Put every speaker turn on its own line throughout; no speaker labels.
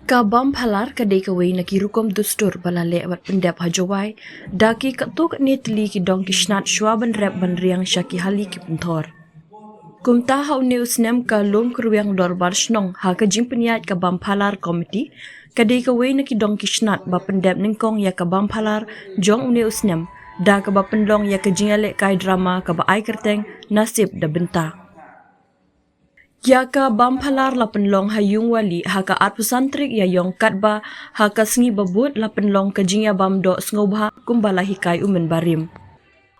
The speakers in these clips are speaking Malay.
Kabam phalar kadai kawai na kirukom dustur balale awat pendap hajawai daki katuk netli ki dong kishnat shwaban rep ban riang shaki hali ki penthor. Kumta hau news nem ka lom kruang dorbar shnong ha ka jing peniat kabam phalar komiti kadai kawai na ki dong kishnat ba pendap ningkong ya kabam phalar jong news nem da ka ba pendong ya ka jingale kai drama ka ba ai kerteng nasib da benta. Yaka bampalar lapen long hayung wali haka at pesantrik ya yong katba haka sengi babut lapen long kajingya bamdo sngobha kumbala hikai umen barim.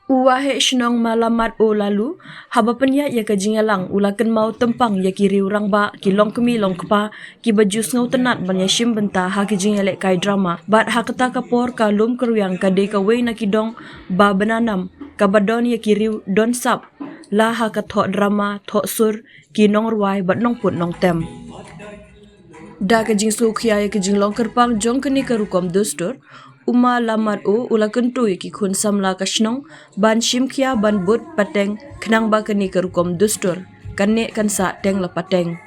Uwahe shnong malamat o lalu haba penya ya kajingya lang ulaken mau tempang ya kiri urang ba kilong kemi long kepa ki baju sngow tenat ban ya shim benta haka jingya lek kai drama bat hakata kapor ka lum keruyang kade ka wei nakidong ba benanam kabadon ya kiri don sap la haka thok drama thok sur ki nong ruai bat nong put nong tem. Da kajing sukhya ya kajing long kerpang jong keni karukom dustur uma lamat o ula kentu ki khun samla kashnong ban shimkhya ban but pateng khnang ba keni karukom dustur kanne kansa teng la pateng.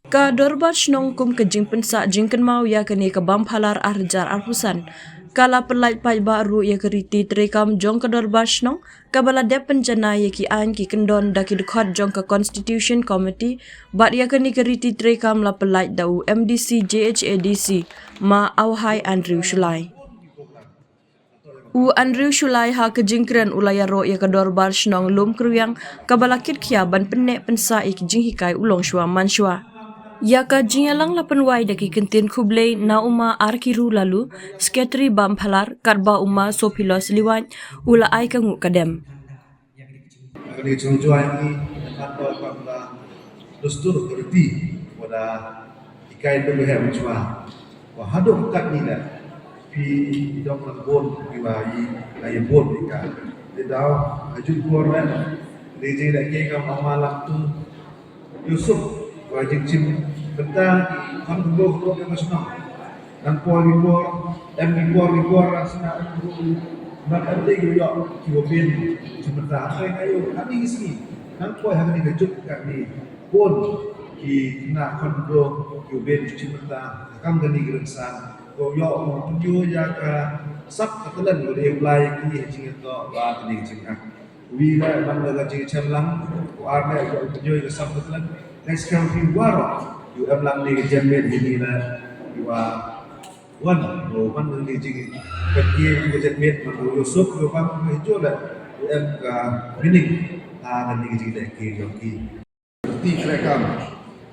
Ka dorbar shnong kum kajing pensa jingken mau ya keni ka bamphalar arjar arhusan kala pelai pai baru ya keriti terekam jong ke dorbar shnong kabala dep penjana ya ki an ki kendon da ki dekhot jong ke constitution committee bat ya keni keriti terekam la pelai dau MDC JHADC ma auhai Andrew Shulai. Andrew Shulai ha ke jingkren ulaya ro ya ke dorbar shnong lum kruyang kabala kit khia ban pennek pensa ik jing hikai ulong shwa manshwa. Yaka jingalang lapan wai daki kentin kublai na uma arkiru lalu sekretari bamphalar karba uma sopilos liwan ula ai kangu kadem.
Kali jujur ini kantor pada dustur kerti pada ikai berlehem cuma wahaduk kat ni dah pi dok lembon piwai ayam bon ikan tidak ajut korban DJ lagi ke malam tu Yusuf wajib cim benda kan dulu yang masuk dan poin rasanya nak ada juga kiwabin sebentar apa ayo kami sini dan poin hari ini kejut kami pun ki nak kan dulu kiwabin sebentar akan gani gerensan kau yo tunjuk ya ke sab ketelan boleh mulai ki hingga to ba gani cingak wila banda gani cemlang ko arne yo tunjuk ke sab ketelan next country waro you am lang ni jammet ini la you wan lo man ni jing kaki jammet man Yusuf yo bang hijau la you am ka meaning ha ni jing dak ki yo ki ti rekam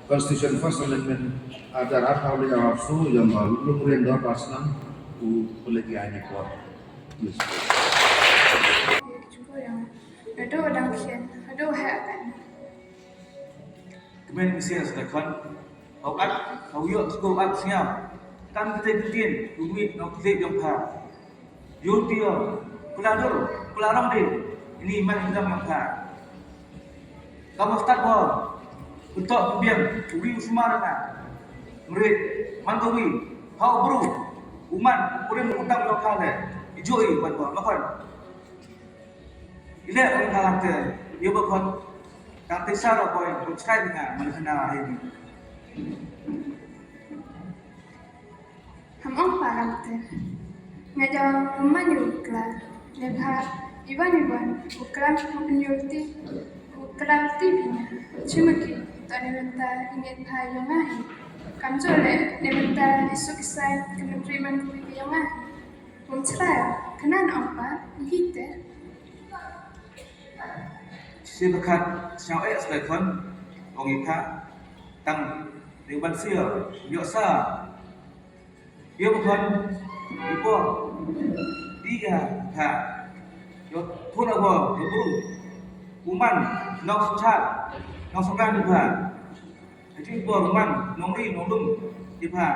constitution first amendment ada apa yang harus yang belum renda pasang u polisi ini kuat
juga yang ada orang kian ada hak
kemudian mesti sedekah hau yuk sekolah bat siap kan kita bikin rumit nak kita yang par yo dia pelarang dia ini man hingga yang par kamu start ball untuk pembiang ubi usmar na merit mantawi hau bro uman kurang utang lokal le ijoi ban ball lakon ile orang karakter yo bakon kata sara boy subscribe dengan mana ini
ham on paramte ngaja manyukla lebha iban ukram nyurti bina chimaki tanenta ingin hayongahi kamjole nebenta isuk sai kementerian kuyongahi umsraya kanan apa hite
silakan siapa yang sedekah orang ikat tang riban sia biasa dia bukan ipo dia ha yo pun apa yo buru uman nong sucat nong songkan juga jadi ipo uman nong ri nong lum dipa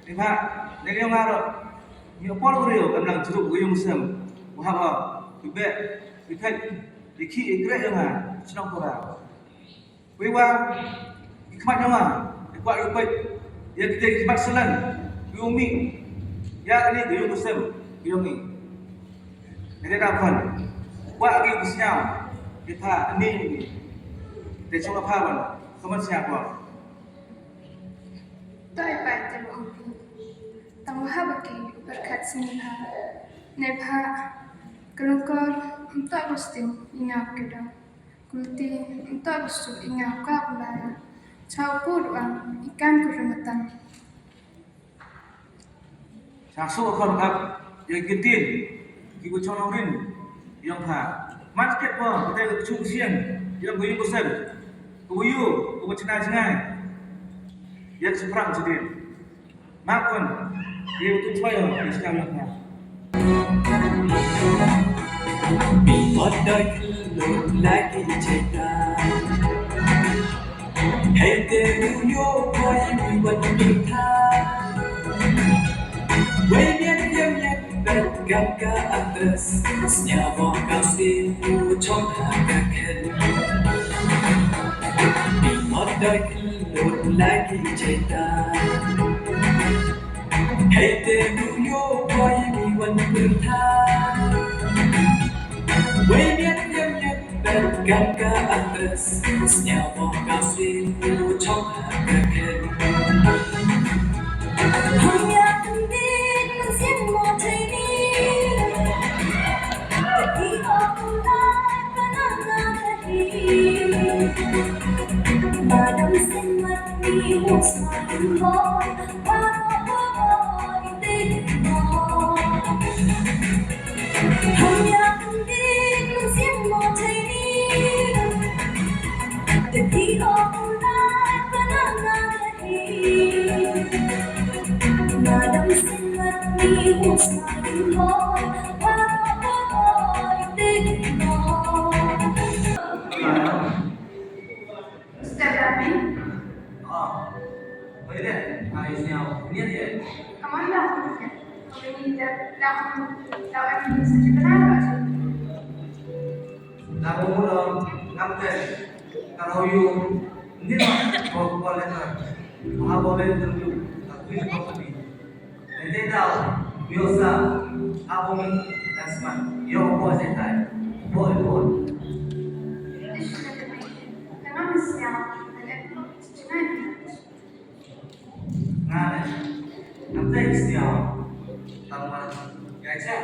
dari yang ngaro yo por rio kamlang jeruk uyung sem wahaba ibe ikat diki ikre yang ha senang pora wewa ikmat yang ha ikwa ipat ya kita ikmat selan yumi ya ini dia muslim yumi ini dapat buat lagi bisnya kita ini dia cuma pawan kemen siapa
Toy pai te lo upi. Tang ha bagi berkat sini ha. Nepha kelungkor untuk posting ingat kita. Kulti untuk postu ingat ka ulaya. Chau pur ang ikan kurumatan.
ฉากสู้คนครับยังกินตีนกินกุชองรินยังผ่ามัดเก็บว่าkita chung sian yang buyu besar buyu buyu cina cina yang seberang sedih makan dia itu coyo di sekarang yangผ่า
มีหมดได้ขึ้นลงและกินใจตาให้เดินโยกคอยมีวันมีท่าไว้เนียนเยี่ยมเยี่ยมแบบกับกาอัตรัสอย่าบอกกับสิ่งผู้ชมหากาขึ้นมีหมดได้ขึ้นลงและกินใจตาให้เดินโยกคอยมีวันมีท่าWay biết nhâm nhâm bên cạnh cả address nhà vòng cà phê mua trong hàng cà kênh
Hằng nhạc tin mình xin một trái tim để khi ở cùng lại và nắng ngàn thật mà đắm xin mất đi một sợi hôn và gọi tên nó Hằng nhạc tin mình xin một trái tim để khi ở cùng lại và nắng ngàn thật mà đắm xin mất đi một sợi hôn và gọi tên nó
Ustaz Amin,
oh boleh deh hari siang ini dia
kamu dah punya. Kalau ini dah ini saja kenapa sih?
Namu mula ngambil kalau you ini mah boleh kan boleh tentu tapi kopi nanti dah biasa aku min dasman yo boleh tak boleh
Kenapa siang? Ada cucian.
ngan nanti siang tambah gacha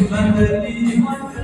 Menjadi mata